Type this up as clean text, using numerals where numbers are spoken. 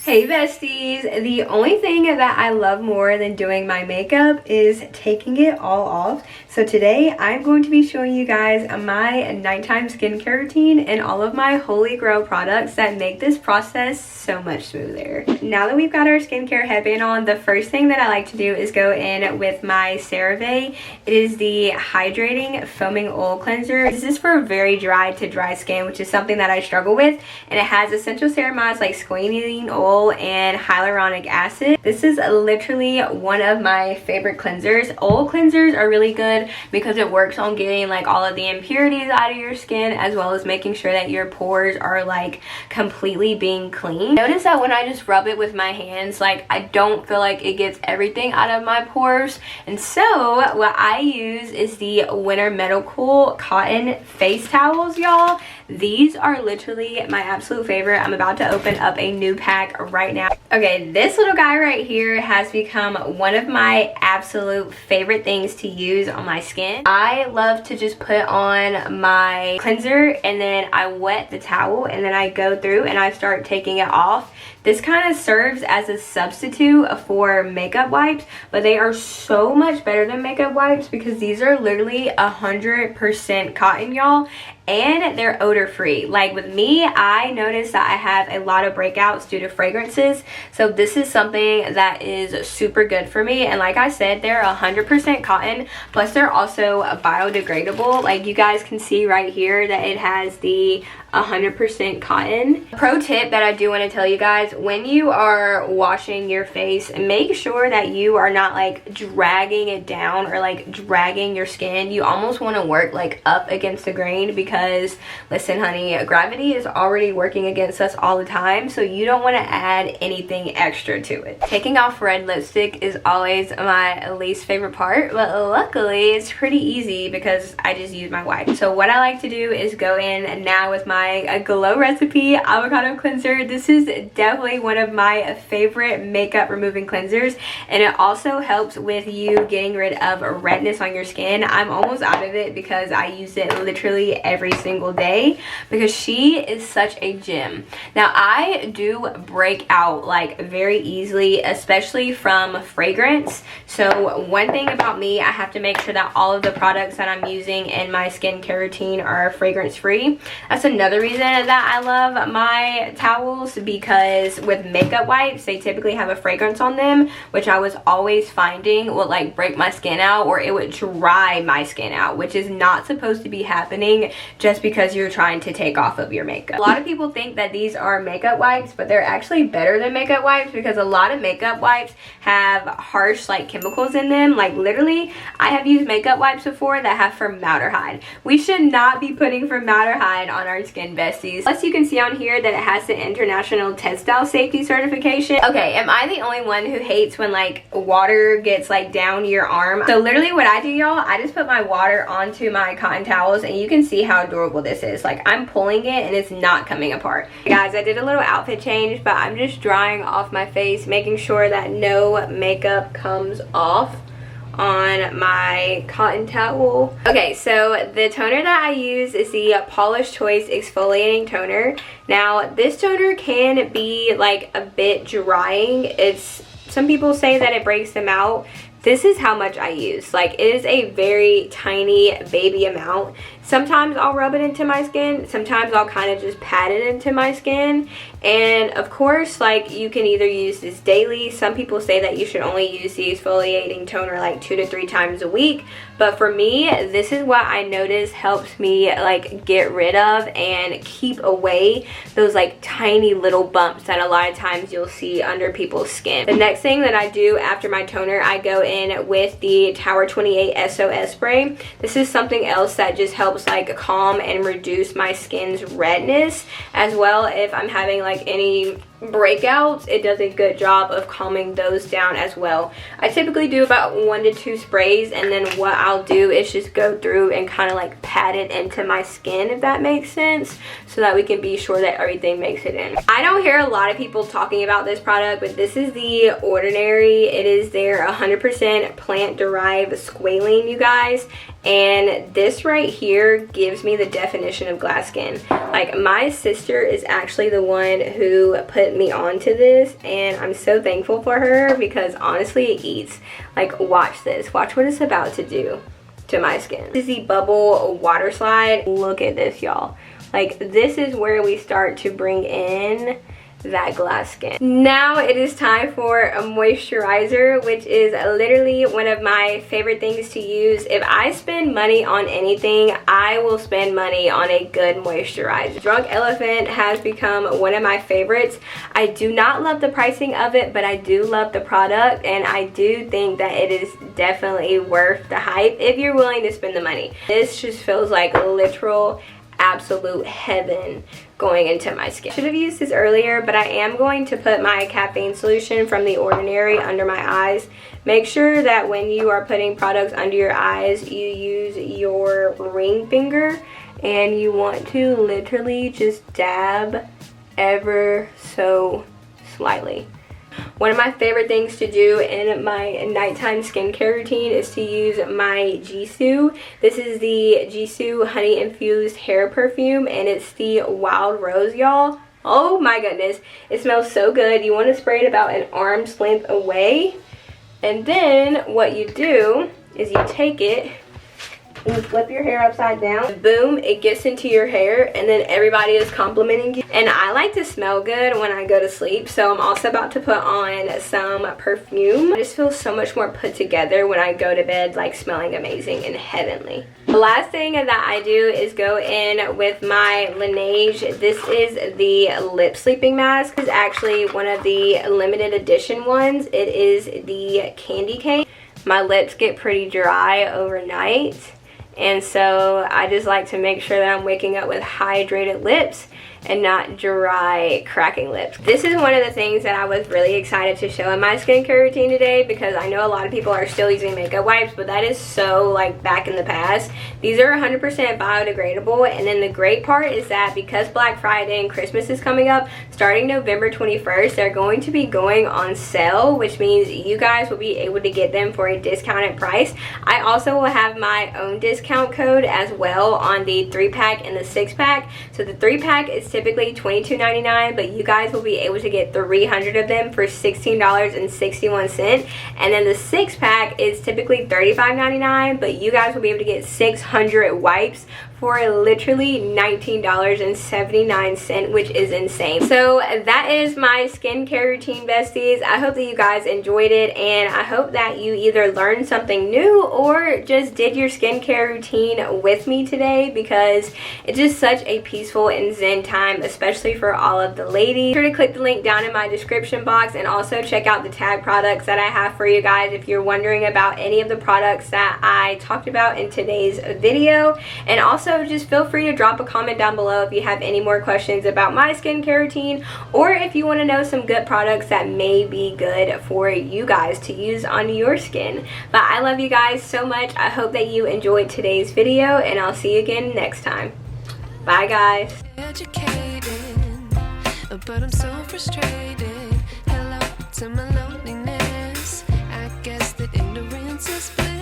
Hey besties, the only thing that I love more than doing my makeup is taking it all off. So today I'm going to be showing you guys my nighttime skincare routine and all of my holy grail products that make this process so much smoother. Now that we've got our skincare headband on, the first thing that I like to do is go in with my CeraVe. It is the Hydrating Foaming Oil Cleanser. This is for very dry to dry skin, which is something that I struggle with, and it has essential ceramides like squalene oil and hyaluronic acid. This is literally one of my favorite cleansers. Oil cleansers are really good because it works on getting like all of the impurities out of your skin, as well as making sure that your pores are like completely being clean. Notice that when I just rub it with my hands, like I don't feel like it gets everything out of my pores. And so what I use is the Winner Medical cotton face towels, y'all. These are literally my absolute favorite. I'm about to open up a new pack right now. Okay, this little guy right here has become one of my absolute favorite things to use on my skin. I love to just put on my cleanser and then I wet the towel and then I go through and I start taking it off. This kind of serves as a substitute for makeup wipes, but they are so much better than makeup wipes because these are literally 100% cotton, y'all, and they're odor free. Like with me, I noticed that I have a lot of breakouts due to fragrances, so this is something that is super good for me. And like I said, they're 100% cotton, plus they're also biodegradable. Like you guys can see right here that it has the 100% cotton. Pro tip that I do want to tell you guys: when you are washing your face, make sure that you are not like dragging it down or like dragging your skin. You almost want to work like up against the grain, because listen honey, gravity is already working against us all the time, so you don't want to add anything extra to it. Taking off red lipstick is always my least favorite part, but luckily it's pretty easy because I just use my wipe. So what I like to do is go in now with my Glow Recipe avocado cleanser. This is definitely one of my favorite makeup removing cleansers, and it also helps with you getting rid of redness on your skin. I'm almost out of it because I use it literally every single day because she is such a gem. Now I do break out like very easily, especially from fragrance. So one thing about me, I have to make sure that all of the products that I'm using in my skincare routine are fragrance free. That's another reason that I love my towels, because with makeup wipes they typically have a fragrance on them, which I was always finding would like break my skin out or it would dry my skin out, which is not supposed to be happening just because you're trying to take off of your makeup. A lot of people think that these are makeup wipes, but they're actually better than makeup wipes because a lot of makeup wipes have harsh like chemicals in them. Like literally I have used makeup wipes before that have formaldehyde. We should not be putting formaldehyde on our skin, besties. Plus you can see on here that it has the International Textile Safety Certification. Okay, am I the only one who hates when like water gets like down your arm? So literally what I do, y'all, I just put my water onto my cotton towels and you can see how adorable this is. Like I'm pulling it and it's not coming apart. Guys, I did a little outfit change, but I'm just drying off my face, making sure that no makeup comes off on my cotton towel. Okay, so the toner that I use is the Polish Choice Exfoliating Toner. Now this toner can be like a bit drying. Some people say that it breaks them out. This is how much I use. Like it is a very tiny baby amount. Sometimes I'll rub it into my skin, sometimes I'll kind of just pat it into my skin. And of course, like you can either use this daily. Some people say that you should only use the exfoliating toner like 2 to 3 times a week, but for me, this is what I notice helps me like get rid of and keep away those like tiny little bumps that a lot of times you'll see under people's skin. The next thing that I do after my toner, I go in with the Tower 28 SOS spray. This is something else that just helps like calm and reduce my skin's redness, as well if I'm having like any breakouts, it does a good job of calming those down as well. I typically do about 1 to 2 sprays, and then what I'll do is just go through and kind of like pat it into my skin, if that makes sense, so that we can be sure that everything makes it in. I don't hear a lot of people talking about this product, but this is the Ordinary. It is their 100% plant derived squalene, you guys, and this right here gives me the definition of glass skin. Like, my sister is actually the one who put me onto this, and I'm so thankful for her because honestly it eats. Like, watch this. Watch what it's about to do to my skin. This is the Bubble Water Slide. Look at this, y'all. Like, this is where we start to bring in that glass skin. Now it is time for a moisturizer, which is literally one of my favorite things to use. If I spend money on anything, I will spend money on a good moisturizer. Drunk Elephant has become one of my favorites. I do not love the pricing of it, but I do love the product, and I do think that it is definitely worth the hype if you're willing to spend the money. This just feels like literal absolute heaven going into my skin. Should have used this earlier, but I am going to put my Caffeine Solution from The Ordinary under my eyes. Make sure that when you are putting products under your eyes, you use your ring finger, and you want to literally just dab ever so slightly. One of my favorite things to do in my nighttime skincare routine is to use my Gisou. This is the Gisou Honey Infused Hair Perfume, and it's the Wild Rose, y'all. Oh my goodness, it smells so good. You want to spray it about an arm's length away, and then what you do is you take it and you flip your hair upside down. Boom, it gets into your hair, and then everybody is complimenting you. And I like to smell good when I go to sleep, so I'm also about to put on some perfume. I just feel so much more put together when I go to bed, like smelling amazing and heavenly. The last thing that I do is go in with my Laneige. This is the lip sleeping mask. This is actually one of the limited edition ones. It is the candy cane. My lips get pretty dry overnight, and so I just like to make sure that I'm waking up with hydrated lips and not dry, cracking lips. This is one of the things that I was really excited to show in my skincare routine today, because I know a lot of people are still using makeup wipes, but that is so like back in the past. These are 100% biodegradable, and then the great part is that because Black Friday and Christmas is coming up, starting November 21st, they're going to be going on sale, which means you guys will be able to get them for a discounted price. I also will have my own discount code as well on the 3-pack and the 6-pack. So the 3-pack is typically $22.99, but you guys will be able to get 300 of them for $16.61, and then the 6-pack is typically $35.99, but you guys will be able to get 600 wipes for literally $19.79, which is insane. So that is my skincare routine, besties. I hope that you guys enjoyed it, and I hope that you either learned something new or just did your skincare routine with me today, because it's just such a peaceful and zen time, especially for all of the ladies. Be sure to click the link down in my description box, and also check out the tag products that I have for you guys if you're wondering about any of the products that I talked about in today's video. And also just feel free to drop a comment down below if you have any more questions about my skincare routine, or if you want to know some good products that may be good for you guys to use on your skin. But I love you guys so much. I hope that you enjoyed today's video, and I'll see you again next time. Bye, guys. But I'm so frustrated. Hello to my loneliness. I guess that ignorance is bliss.